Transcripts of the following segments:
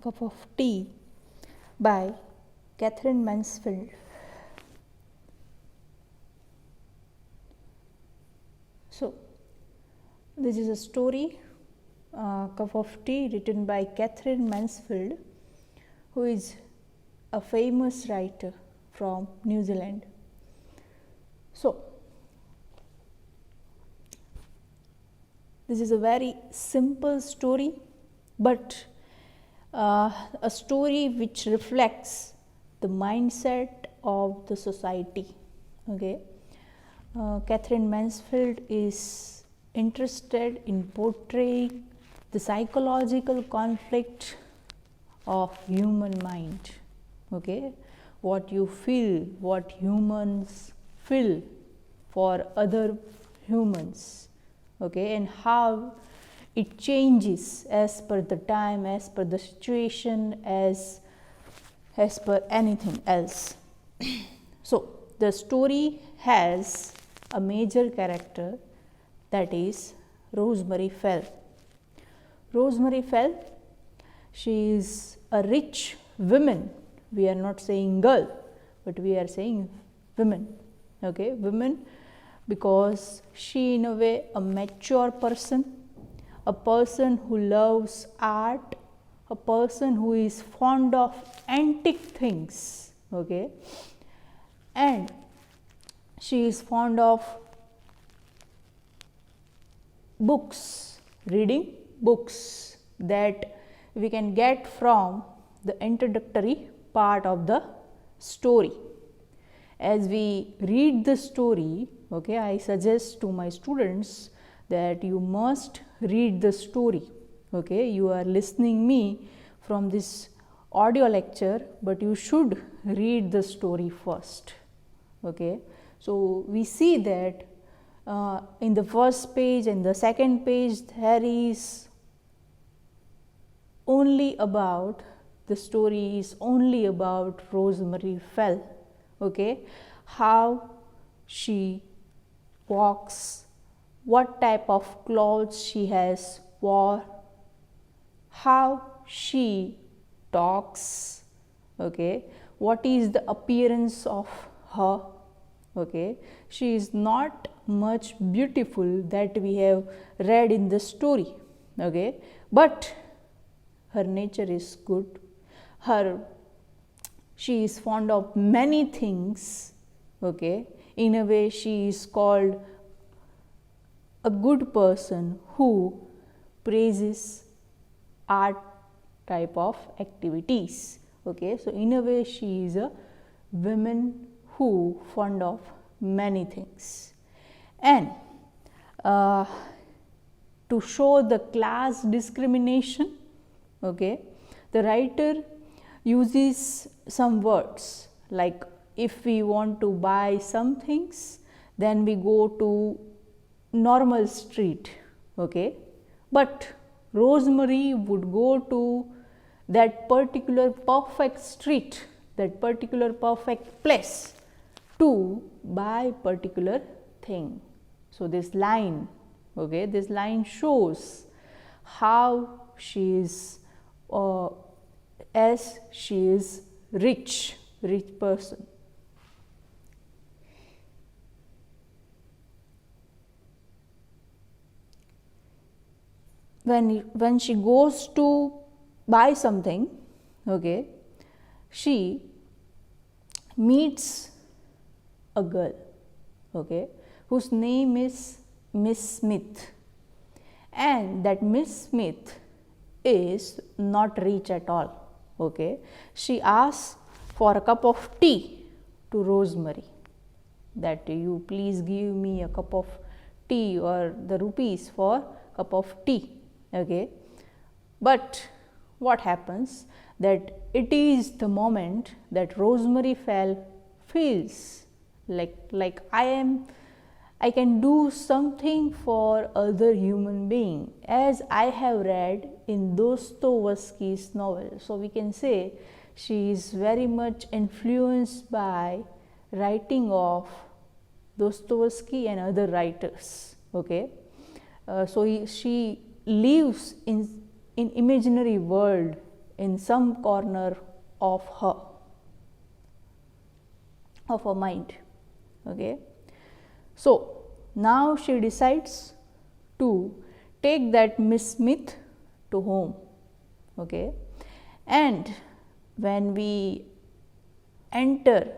Cup of Tea by Katherine Mansfield. So, this is a story, Cup of Tea, written by Katherine Mansfield, who is a famous writer from New Zealand. So, this is a very simple story, but a story which reflects the mindset of the society. Okay, Katherine Mansfield is interested in portraying the psychological conflict of human mind. Okay, what you feel, what humans feel for other humans. Okay, and how it changes as per the time, as per the situation, as per anything else. So the story has a major character, that is Rosemary Fell. Rosemary Fell, she is a rich woman. We are not saying girl, but we are saying women. Okay, women, because she in a way a mature person, a person who loves art, a person who is fond of antique things. Okay, and she is fond of books, reading books that we can get from the introductory part of the story. As we read the story, okay, I suggest to my students that you must read the story. Okay, you are listening me from this audio lecture, but you should read the story first. Okay, so we see that in the first page and the second page there is only about, the story is only about Rosemary Fell. Okay, how she walks, what type of clothes she has wore, how she talks, okay, what is the appearance of her. Okay, she is not much beautiful that we have read in the story. Okay, but her nature is good. She is fond of many things. Okay, in a way she is called a good person who praises art type of activities. Okay, so in a way she is a woman who fond of many things. And to show the class discrimination, okay, the writer uses some words like, if we want to buy some things, then we go to normal street. Okay, but Rosemary would go to that particular perfect street, that particular perfect place to buy particular thing. So this line, okay, this line shows how she is as she is rich person. When she goes to buy something, okay, she meets a girl, okay, whose name is Miss Smith, and that Miss Smith is not rich at all. Okay, she asks for a cup of tea to Rosemary, that you please give me a cup of tea or the rupees for cup of tea. Okay, but what happens, that it is the moment that Rosemary Fell feels like I can do something for other human being, as I have read in Dostoevsky's novel. So we can say she is very much influenced by writing of Dostoevsky and other writers. Okay, so she lives in imaginary world in some corner of her mind. Okay. So now she decides to take that Miss Smith to home. Okay. And when we enter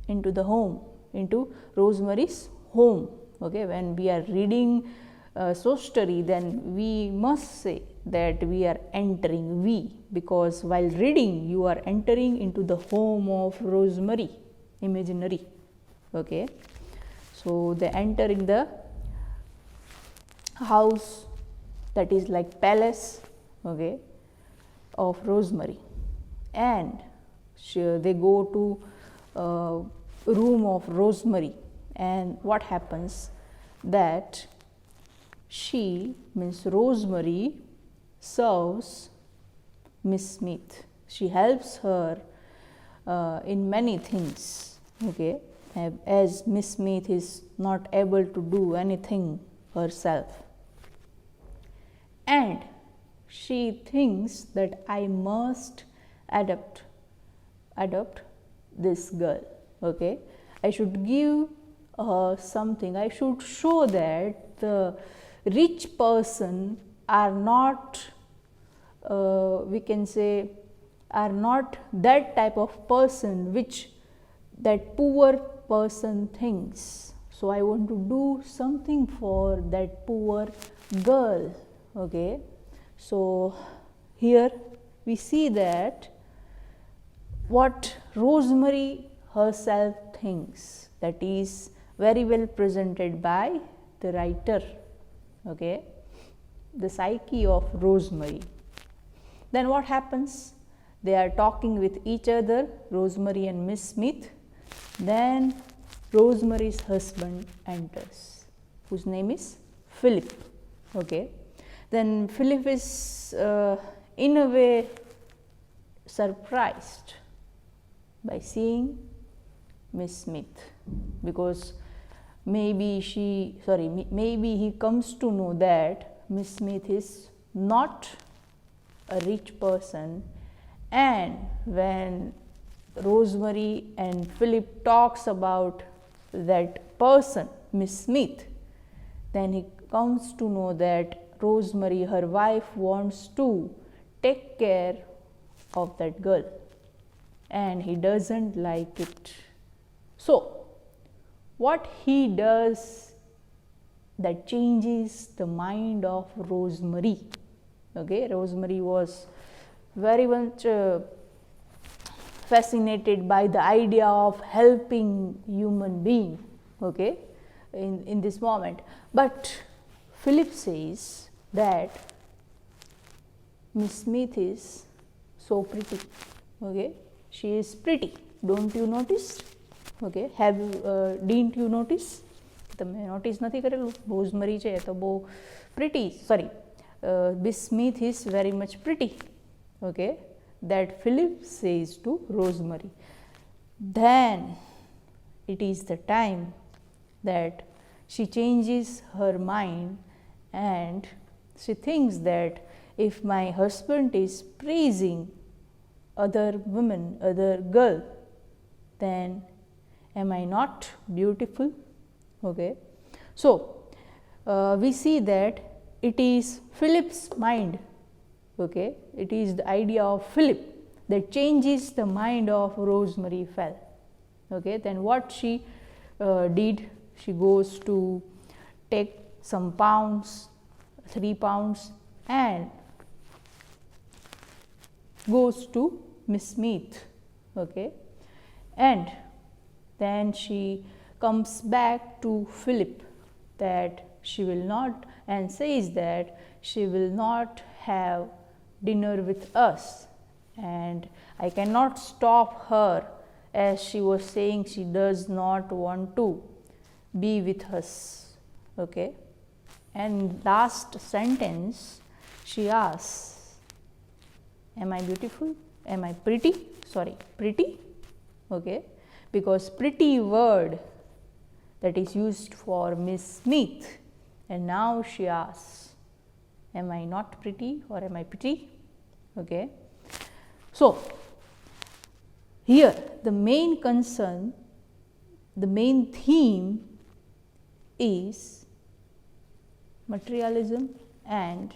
into the home, into Rosemary's home, okay, when we are reading so story, then we must say that we are entering, because while reading you are entering into the home of Rosemary, imaginary. Okay. So they enter in the house that is like palace, okay, of Rosemary, and they go to room of Rosemary, and what happens that she, means Rosemary, serves Miss Smith. She helps her in many things, okay, as Miss Smith is not able to do anything herself, and she thinks that I must adopt this girl. Okay, I should give something. I should show that the rich person are not, we can say, are not that type of person which that poor person thinks. So I want to do something for that poor girl. Okay, so here we see that what Rosemary herself thinks, that is very well presented by the writer. Okay, the psyche of Rosemary. Then what happens? They are talking with each other, Rosemary and Miss Smith. Then Rosemary's husband enters, whose name is Philip. Okay, then Philip is in a way surprised by seeing Miss Smith, because maybe he comes to know that Miss Smith is not a rich person, and when Rosemary and Philip talks about that person, Miss Smith, then he comes to know that Rosemary, her wife, wants to take care of that girl, and he doesn't like it. So what he does that changes the mind of Rosemary. Okay, Rosemary was very much fascinated by the idea of helping human being, okay, in this moment. But Philip says that Miss Smith is so pretty. Okay, she is pretty. Don't you notice? Okay, didn't you notice? તમે notice નથી કરેલું? રોઝમરી છે તો બહુ pretty, sorry, Miss Smith is very much pretty. Okay, that Philip says to Rosemary. Then it is the time that she changes her mind, and she thinks that if my husband is praising other women, other girl, then am I not beautiful? Okay, so we see that it is Philip's mind. Okay, it is the idea of Philip that changes the mind of Rosemary fell. Okay, then what she did, she goes to take some pounds, 3 pounds, and goes to Miss Smith. Okay, and then she comes back to Philip that she will not, and says that she will not have dinner with us, and I cannot stop her, as she was saying she does not want to be with us. Okay, and last sentence she asks, am I beautiful? Am I pretty? Sorry, pretty. Okay, because pretty word that is used for Miss Smith, and now she asks, am I not pretty or am I pretty? Okay, So, here the main concern, the main theme is materialism, and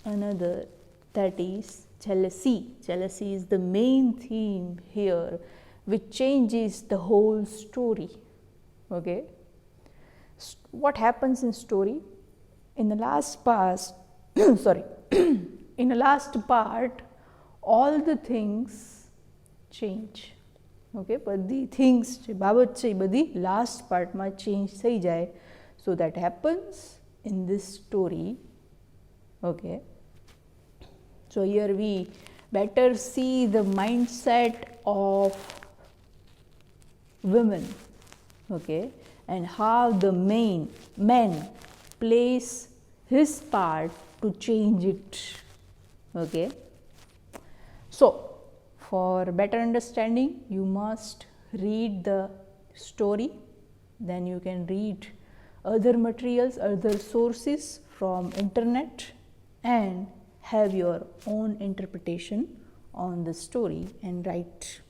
another that is jealousy. Jealousy is the main theme here, which changes the whole story. Okay. What happens in story? In the last part, sorry, in the last part, all the things change. Okay, બધી things જે બાબત છે એ બધી last part માં change થઈ જાય. So that happens in this story. Okay, so here we better see the mindset of women. Okay, and how the man plays his part to change it. Okay, so for better understanding, you must read the story, then you can read other materials, other sources from internet, and have your own interpretation on the story and write